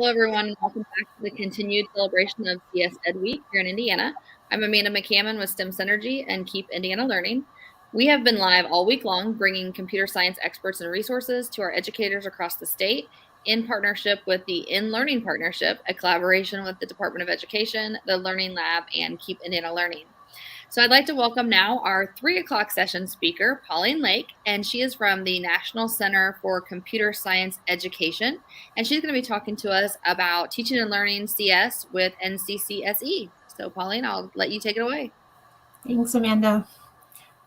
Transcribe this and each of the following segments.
Hello, everyone, and welcome back to the continued celebration of CS Ed Week here in Indiana. I'm Amanda McCammon with STEM Synergy and Keep Indiana Learning. We have been live all week long, bringing computer science experts and resources to our educators across the state in partnership with the In Learning Partnership, a collaboration with the Department of Education, the Learning Lab, and Keep Indiana Learning. So I'd like to welcome now our 3 o'clock session speaker, Pauline Lake, and she is from the National Center for Computer Science Education, and she's going to be talking to us about teaching and learning CS with NCCSE. So Pauline, I'll let you take it away. Thanks, Amanda.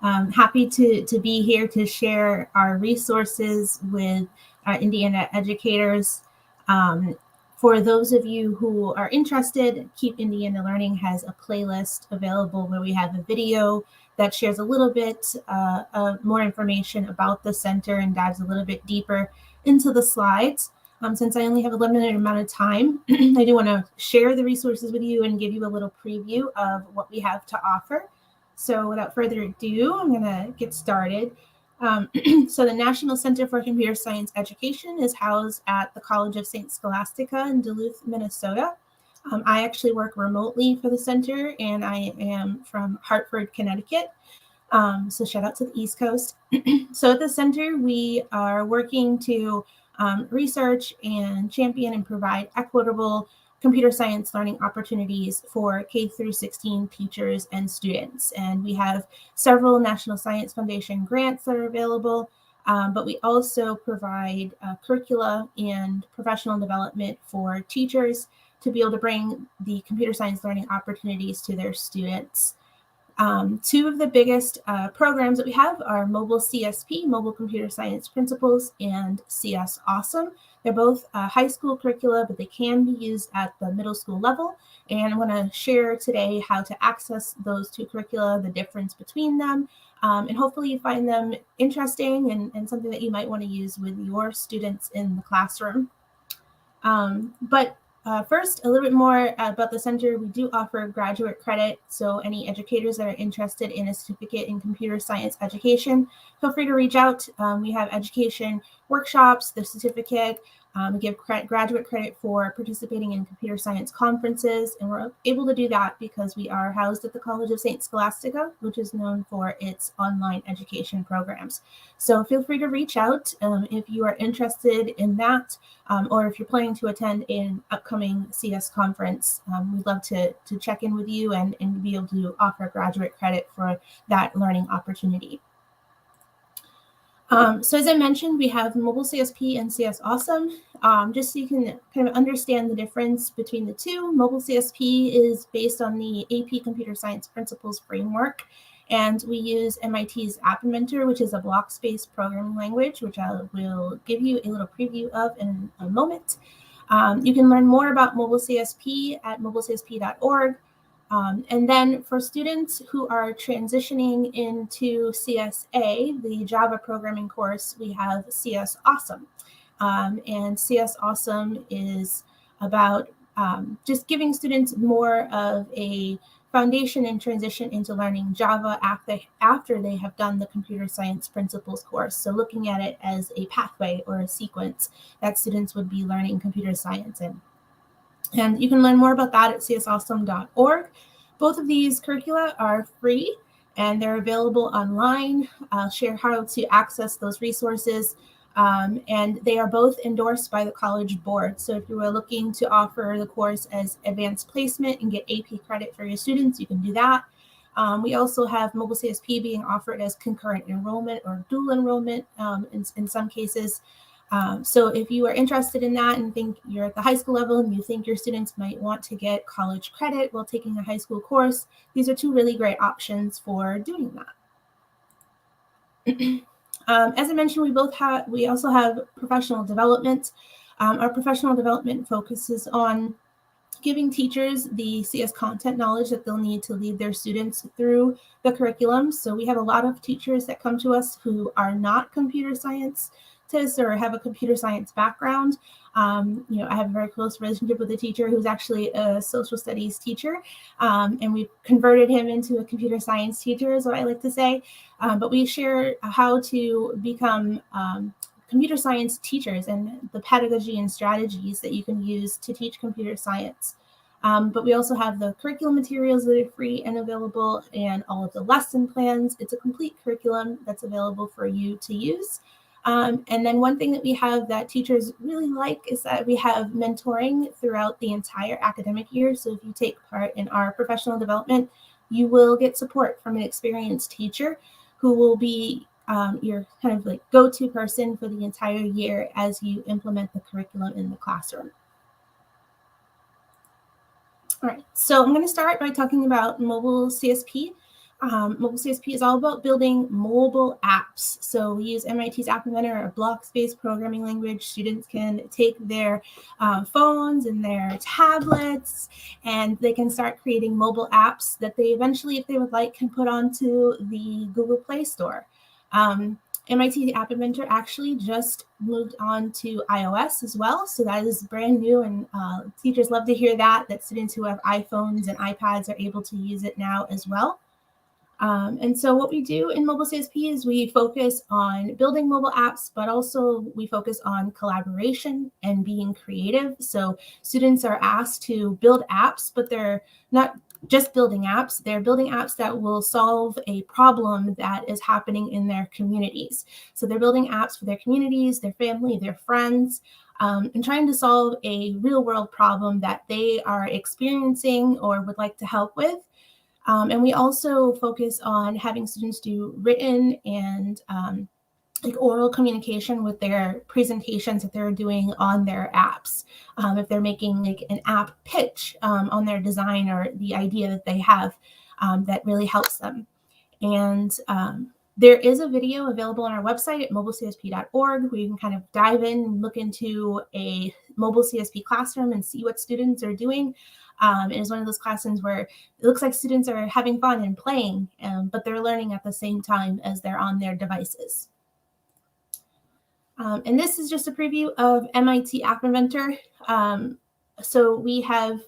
Happy to be here to share our resources with our Indiana educators. For those of you who are interested, Keep Indiana Learning has a playlist available where we have a video that shares a little bit more information about the center and dives a little bit deeper into the slides. Since I only have a limited amount of time, I do want to share the resources with you and give you a little preview of what we have to offer. So without further ado, I'm going to get started. So the National Center for Computer Science Education is housed at the College of St. Scholastica in Duluth, Minnesota. I actually work remotely for the center, and I am from Hartford, Connecticut. So shout out to the East Coast. So at the center, we are working to research and champion and provide equitable computer science learning opportunities for K through 16 teachers and students. And we have several National Science Foundation grants that are available, but we also provide curricula and professional development for teachers to be able to bring the computer science learning opportunities to their students. Two of the biggest programs that we have are Mobile CSP, Mobile Computer Science Principles, and CS Awesome. They're both high school curricula, but they can be used at the middle school level. And I want to share today how to access those two curricula, the difference between them, and hopefully you find them interesting and something that you might want to use with your students in the classroom. First, a little bit more about the center. We do offer graduate credit, so any educators that are interested in a certificate in computer science education, feel free to reach out. We have education workshops, the certificate. We give graduate credit for participating in computer science conferences, and we're able to do that because we are housed at the College of St. Scholastica, which is known for its online education programs. So feel free to reach out if you are interested in that, or if you're planning to attend an upcoming CS conference. We'd love to check in with you and be able to offer graduate credit for that learning opportunity. So as I mentioned, we have Mobile CSP and CS Awesome. Just so you can kind of understand the difference between the two, Mobile CSP is based on the AP Computer Science Principles framework, and we use MIT's App Inventor, which is a block-based programming language, which I will give you a little preview of in a moment. You can learn more about Mobile CSP at mobilecsp.org. And then for students who are transitioning into CSA, the Java programming course, we have CS Awesome. And CS Awesome is about just giving students more of a foundation and transition into learning Java after they have done the computer science principles course. So looking at it as a pathway or a sequence that students would be learning computer science in. And you can learn more about that at csawesome.org. Both of these curricula are free and they're available online. I'll share how to access those resources. And they are both endorsed by the College Board. So if you are looking to offer the course as advanced placement and get AP credit for your students, you can do that. We also have Mobile CSP being offered as concurrent enrollment or dual enrollment in some cases. So if you are interested in that and think you're at the high school level and you think your students might want to get college credit while taking a high school course, these are two really great options for doing that. As I mentioned, we also have professional development. Our professional development focuses on giving teachers the CS content knowledge that they'll need to lead their students through the curriculum. So we have a lot of teachers that come to us who are not computer scientists or have a computer science background. I have a very close relationship with a teacher who's actually a social studies teacher, and we've converted him into a computer science teacher, is what I like to say. But we share how to become computer science teachers and the pedagogy and strategies that you can use to teach computer science. But we also have the curriculum materials that are free and available, and all of the lesson plans. It's a complete curriculum that's available for you to use. And then one thing that we have that teachers really like is that we have mentoring throughout the entire academic year. So if you take part in our professional development, you will get support from an experienced teacher who will be your kind of like go-to person for the entire year as you implement the curriculum in the classroom. All right, so I'm going to start by talking about mobile CSP. Mobile CSP is all about building mobile apps. So we use MIT's App Inventor, a block-based programming language. Students can take their phones and their tablets, and they can start creating mobile apps that they eventually, if they would like, can put onto the Google Play Store. MIT App Inventor actually just moved on to iOS as well. So that is brand new, and teachers love to hear that students who have iPhones and iPads are able to use it now as well. And so what we do in mobile CSP is we focus on building mobile apps, but also we focus on collaboration and being creative. So students are asked to build apps, but they're not just building apps. They're building apps that will solve a problem that is happening in their communities. So they're building apps for their communities, their family, their friends, and trying to solve a real world problem that they are experiencing or would like to help with. And we also focus on having students do written and like oral communication with their presentations that they're doing on their apps. If they're making like an app pitch on their design or the idea that they have, that really helps them. And there is a video available on our website at mobilecsp.org where you can kind of dive in and look into a mobile CSP classroom and see what students are doing. It is one of those classrooms where it looks like students are having fun and playing, but they're learning at the same time as they're on their devices. And this is just a preview of MIT App Inventor. So we have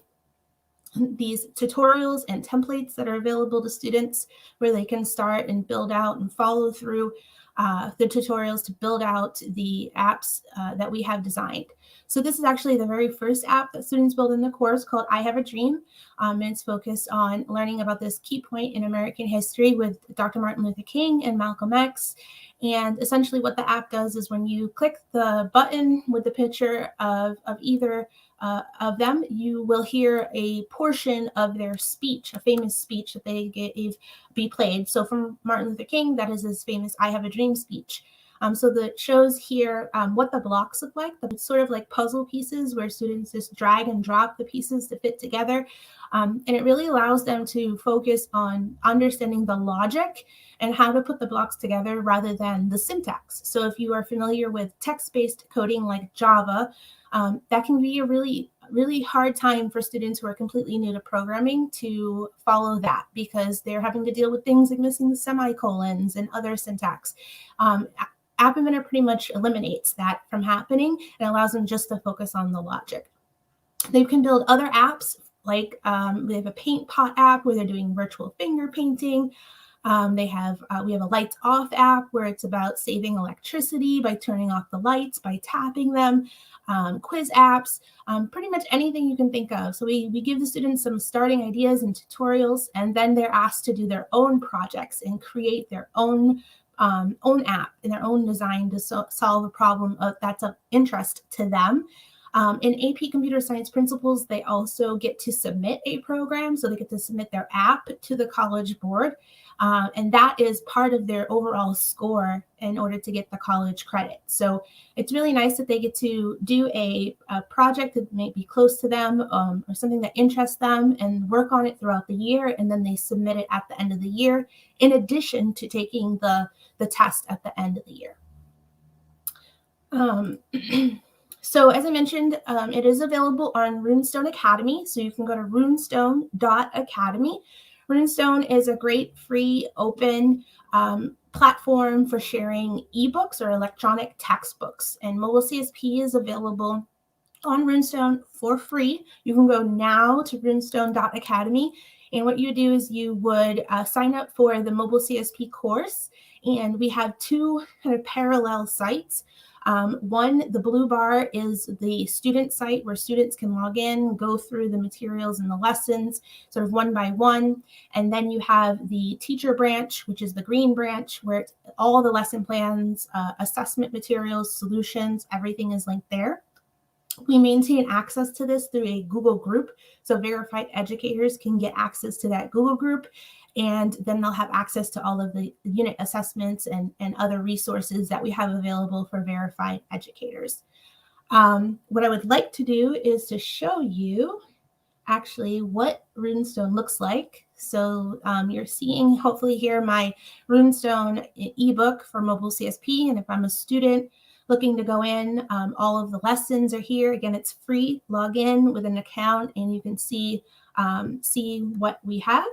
these tutorials and templates that are available to students where they can start and build out and follow through the tutorials to build out the apps that we have designed. So this is actually the very first app that students build in the course called I Have a Dream. And it's focused on learning about this key point in American history with Dr. Martin Luther King and Malcolm X. And essentially what the app does is when you click the button with the picture of either of them, you will hear a portion of their speech, a famous speech that they gave, be played. So from Martin Luther King, that is his famous I Have a Dream speech. So that shows here what the blocks look like. It's sort of like puzzle pieces where students just drag and drop the pieces to fit together. And it really allows them to focus on understanding the logic and how to put the blocks together rather than the syntax. So if you are familiar with text-based coding like Java, that can be a really hard time for students who are completely new to programming to follow that because they're having to deal with things like missing the semicolons and other syntax. App Inventor pretty much eliminates that from happening and allows them just to focus on the logic. They can build other apps like they have a paint pot app where they're doing virtual finger painting. We have a lights off app where it's about saving electricity by turning off the lights, by tapping them, quiz apps, pretty much anything you can think of. So we give the students some starting ideas and tutorials, and then they're asked to do their own projects and create their own app in their own design to solve a problem that's of interest to them. In AP Computer Science Principles, they also get to submit a program. So they get to submit their app to the College Board. And that is part of their overall score in order to get the college credit. So it's really nice that they get to do a project that may be close to them or something that interests them and work on it throughout the year. And then they submit it at the end of the year, in addition to taking the test at the end of the year. So as I mentioned, it is available on Runestone Academy. So you can go to runestone.academy. Runestone is a great free open platform for sharing ebooks or electronic textbooks. And mobile CSP is available on Runestone for free. You can go now to runestone.academy. And what you do is you would sign up for the mobile CSP course. And we have two kind of parallel sites. The blue bar is the student site where students can log in, go through the materials and the lessons sort of one by one. And then you have the teacher branch, which is the green branch, where all the lesson plans, assessment materials, solutions, everything is linked there. We maintain access to this through a Google group. So verified educators can get access to that Google group, and then they'll have access to all of the unit assessments and other resources that we have available for verified educators. What I would like to do is to show you actually what Runestone looks like. So you're seeing hopefully here my Runestone ebook for mobile CSP. And if I'm a student looking to go in, all of the lessons are here. Again, it's free. Log in with an account and you can see what we have.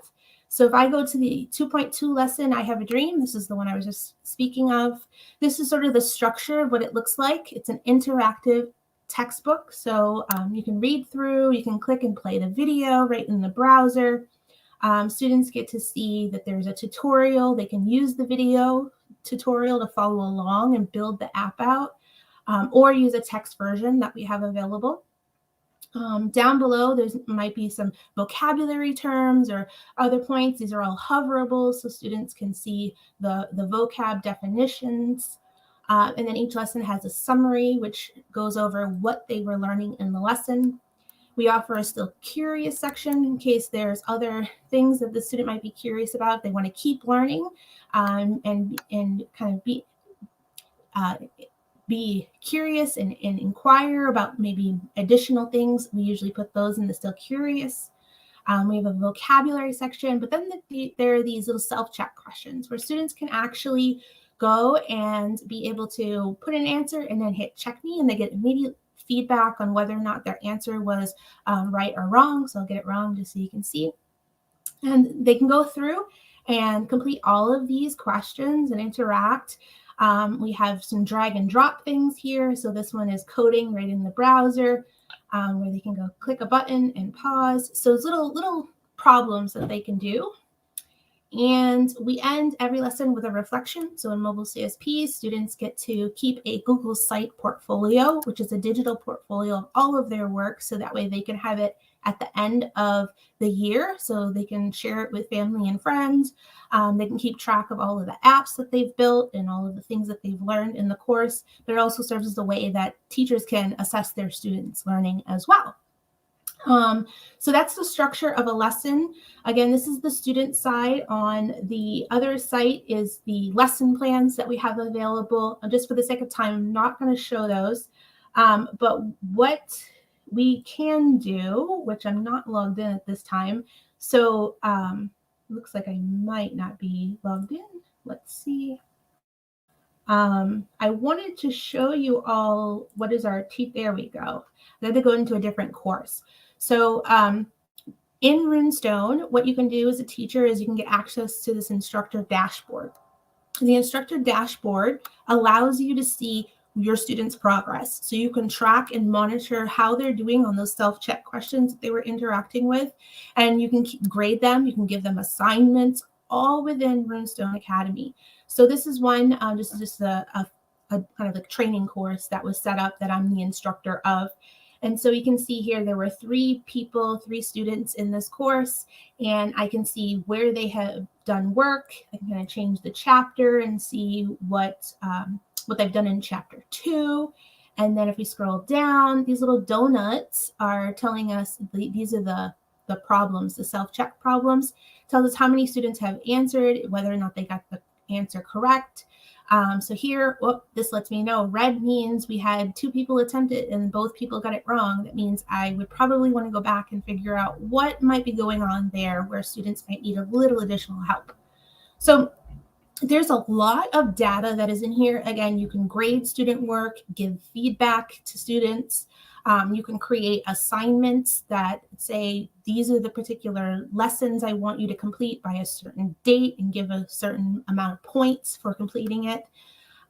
So if I go to the 2.2 lesson, I Have a Dream, this is the one I was just speaking of. This is sort of the structure of what it looks like. It's an interactive textbook. So you can read through, you can click and play the video right in the browser. Students get to see that there's a tutorial. They can use the video tutorial to follow along and build the app out, or use a text version that we have available. Down below, there might be some vocabulary terms or other points. These are all hoverable, so students can see the vocab definitions. And then each lesson has a summary, which goes over what they were learning in the lesson. We offer a still curious section in case there's other things that the student might be curious about. They want to keep learning and kind of be curious and inquire about maybe additional things. We usually put those in the still curious. We have a vocabulary section, but then there are these little self-check questions where students can actually go and be able to put an answer and then hit check me, and they get immediate feedback on whether or not their answer was right or wrong. So I'll get it wrong just so you can see. And they can go through and complete all of these questions and interact. We have some drag and drop things here. So this one is coding right in the browser, where they can go click a button and pause. So it's little problems that they can do. And we end every lesson with a reflection. So in mobile CSP, students get to keep a Google Site portfolio, which is a digital portfolio of all of their work. So that way they can have it at the end of the year. So they can share it with family and friends. They can keep track of all of the apps that they've built and all of the things that they've learned in the course. But it also serves as a way that teachers can assess their students' learning as well. So that's the structure of a lesson. Again, this is the student side. On the other site is the lesson plans that we have available. Just for the sake of time, I'm not going to show those. But what we can do, which I'm not logged in at this time. So looks like I might not be logged in. Let's see. I wanted to show you all what is our there we go. I'm going to go into a different course. So in Runestone, what you can do as a teacher is you can get access to this instructor dashboard. The instructor dashboard allows you to see your students' progress. So you can track and monitor how they're doing on those self-check questions that they were interacting with, and you can grade them. You can give them assignments, all within Runestone Academy. So this is one, this is just a kind of a training course that was set up that I'm the instructor of. And so you can see here, there were 3 students in this course, and I can see where they have done work. I can kind of change the chapter and see what they've done in chapter 2. And then if we scroll down, these little donuts are telling us these are the problems, the self-check problems. Tells us how many students have answered, whether or not they got the answer correct. So here, this lets me know red means we had 2 people attempt it and both people got it wrong. That means I would probably want to go back and figure out what might be going on there where students might need a little additional help. So there's a lot of data that is in here. Again, you can grade student work, give feedback to students. You can create assignments that say, these are the particular lessons I want you to complete by a certain date and give a certain amount of points for completing it.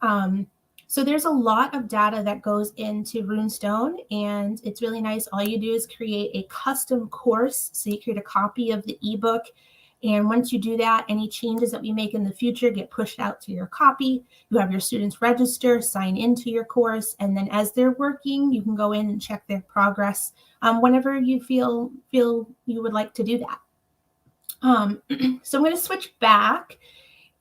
So there's a lot of data that goes into Runestone, and it's really nice. All you do is create a custom course. So you create a copy of the ebook, And once you do that, any changes that we make in the future get pushed out to your copy. You have your students register, sign into your course, and then as they're working, you can go in and check their progress whenever you feel you would like to do that. So I'm going to switch back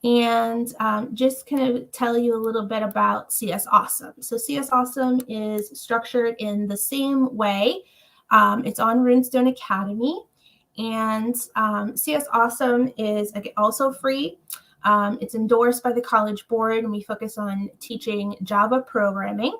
and just kind of tell you a little bit about CS Awesome. So CS Awesome is structured in the same way. It's on Runestone Academy, and CS Awesome is also free. It's endorsed by the College Board, and we focus on teaching Java programming.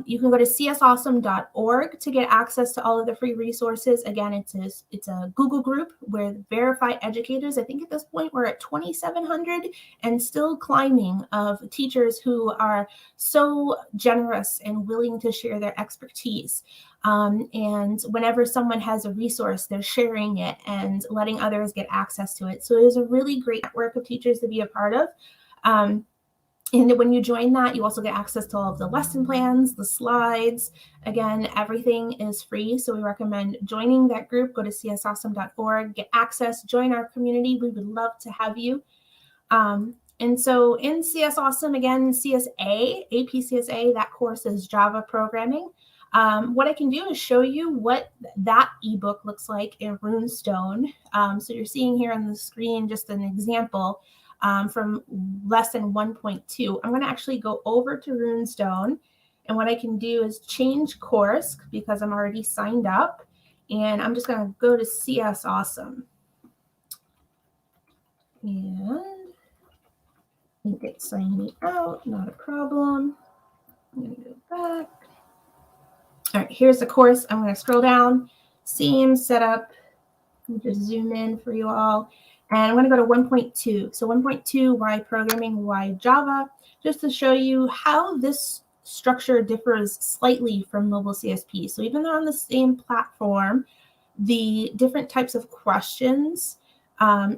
You can go to csawesome.org to get access to all of the free resources. Again, it's a Google group with verified educators. I think at this point we're at 2,700 and still climbing of teachers who are so generous and willing to share their expertise. And whenever someone has a resource, they're sharing it and letting others get access to it. So it is a really great network of teachers to be a part of. And when you join that, you also get access to all of the lesson plans, the slides. Again, everything is free. So we recommend joining that group. Go to csawesome.org, get access, join our community. We would love to have you. And so in CS Awesome, again, CSA, APCSA, that course is Java programming. What I can do is show you what that ebook looks like in Runestone. So you're seeing here on the screen just an example. From lesson 1.2. I'm going to actually go over to Runestone, and what I can do is change course because I'm already signed up, and I'm just going to go to CS Awesome. And I think it signed me out, not a problem. I'm going to go back. All right, here's the course. I'm going to scroll down, same setup. Let me just zoom in for you all. And I'm going to go to 1.2. So 1.2, why programming, why Java, just to show you how this structure differs slightly from mobile CSP. So even though on the same platform, the different types of questions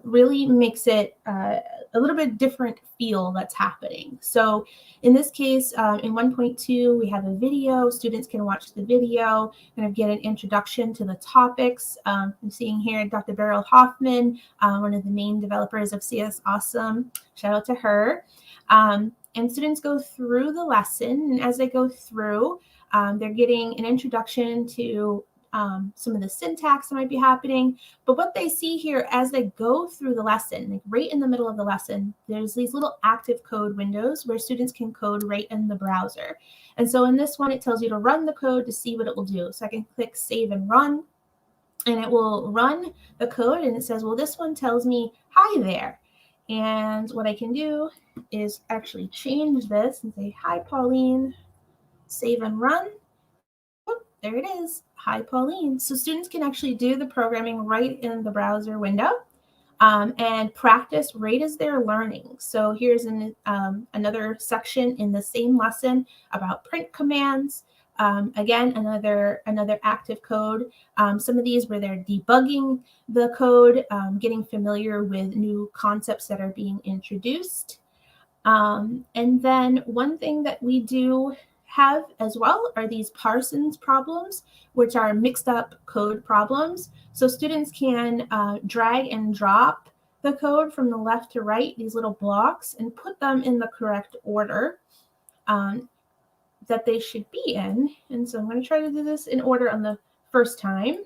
really makes it a little bit different feel that's happening. So in this case, in 1.2, we have a video. Students can watch the video, kind of get an introduction to the topics. I'm seeing here Dr. Beryl Hoffman, one of the main developers of CS Awesome. Shout out to her. And students go through the lesson, and as they go through, they're getting an introduction to some of the syntax that might be happening. But what they see here as they go through the lesson, like right in the middle of the lesson, there's these little active code windows where students can code right in the browser. And so in this one, it tells you to run the code to see what it will do. So I can click save and run, and it will run the code, and it says, well, this one tells me, hi there. And what I can do is actually change this and say, hi, Pauline, save and run. There it is. Hi, Pauline. So students can actually do the programming right in the browser window and practice right as they're learning. So here's another section in the same lesson about print commands. Again, another active code. Some of these where they're debugging the code, getting familiar with new concepts that are being introduced. And then one thing that we do have as well are these parsons problems, which are mixed up code problems. So students can drag and drop the code from the left to right, these little blocks, and put them in the correct order that they should be in. And so I'm going to try to do this in order on the first time.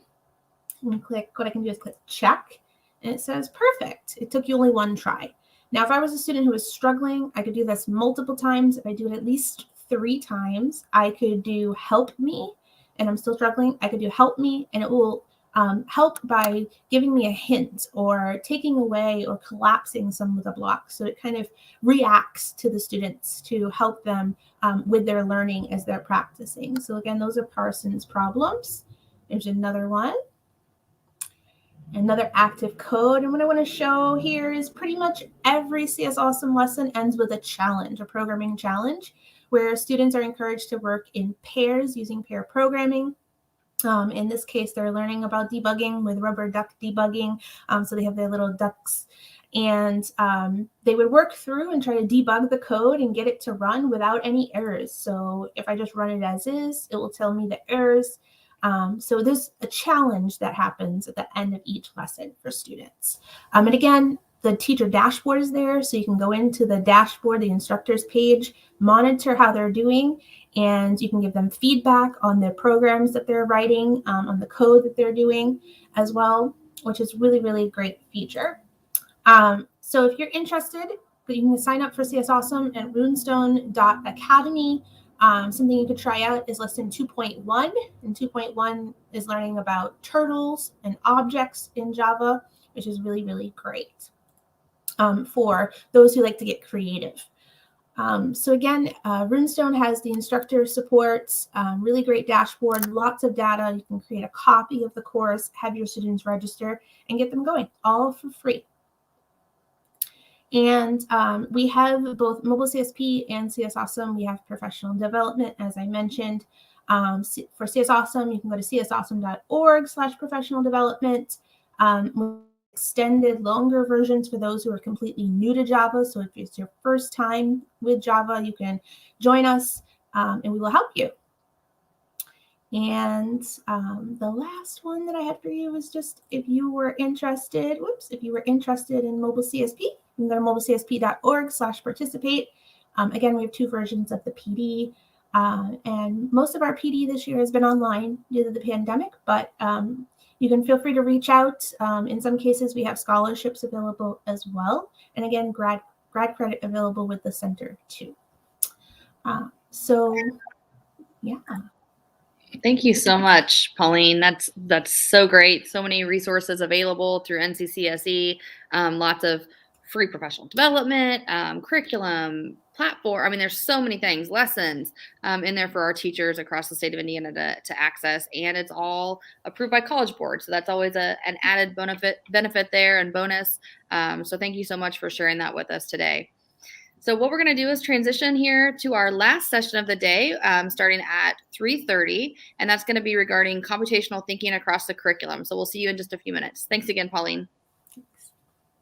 And click, what I can do is click check, and it says perfect. It took you only one try. Now, if I was a student who was struggling, I could do this multiple times. If I do it at least 3 times, I could do help me, and I'm still struggling. I could do help me, and it will help by giving me a hint or taking away or collapsing some of the blocks. So it kind of reacts to the students to help them with their learning as they're practicing. So again, those are Parsons problems. There's another one. Another active code. And what I want to show here is pretty much every CS Awesome lesson ends with a challenge, a programming challenge, where students are encouraged to work in pairs using pair programming. In this case, they're learning about debugging with rubber duck debugging. So they have their little ducks, and they would work through and try to debug the code and get it to run without any errors. So if I just run it as is, it will tell me the errors. So there's a challenge that happens at the end of each lesson for students. And again, the teacher dashboard is there, so you can go into the dashboard, the instructors page, monitor how they're doing, and you can give them feedback on their programs that they're writing, on the code that they're doing as well, which is really, really great feature. So if you're interested, you can sign up for CS Awesome at runestone.academy. Something you could try out is lesson 2.1, and 2.1 is learning about turtles and objects in Java, which is really, really great for those who like to get creative. So again, Runestone has the instructor supports, really great dashboard, lots of data. You can create a copy of the course, have your students register, and get them going, all for free. And we have both Mobile CSP and CS Awesome. We have professional development, as I mentioned. For CS Awesome, you can go to csawesome.org/professional development. Extended, longer versions for those who are completely new to Java. So if it's your first time with Java, you can join us and we will help you. And the last one that I had for you was just if you were interested in Mobile CSP, you can go to mobilecsp.org/participate. Again, we have 2 versions of the PD. And most of our PD this year has been online due to the pandemic, but you can feel free to reach out. In some cases, we have scholarships available as well. And again, grad credit available with the center too. So, yeah. Thank you so much, Pauline. That's so great. So many resources available through NCCSE. Lots of free professional development, curriculum, platform. I mean, there's so many things, lessons in there for our teachers across the state of Indiana to access, and it's all approved by College Board. So that's always an added benefit there and bonus. So thank you so much for sharing that with us today. So what we're going to do is transition here to our last session of the day, starting at 3:30, and that's going to be regarding computational thinking across the curriculum. So we'll see you in just a few minutes. Thanks again, Pauline.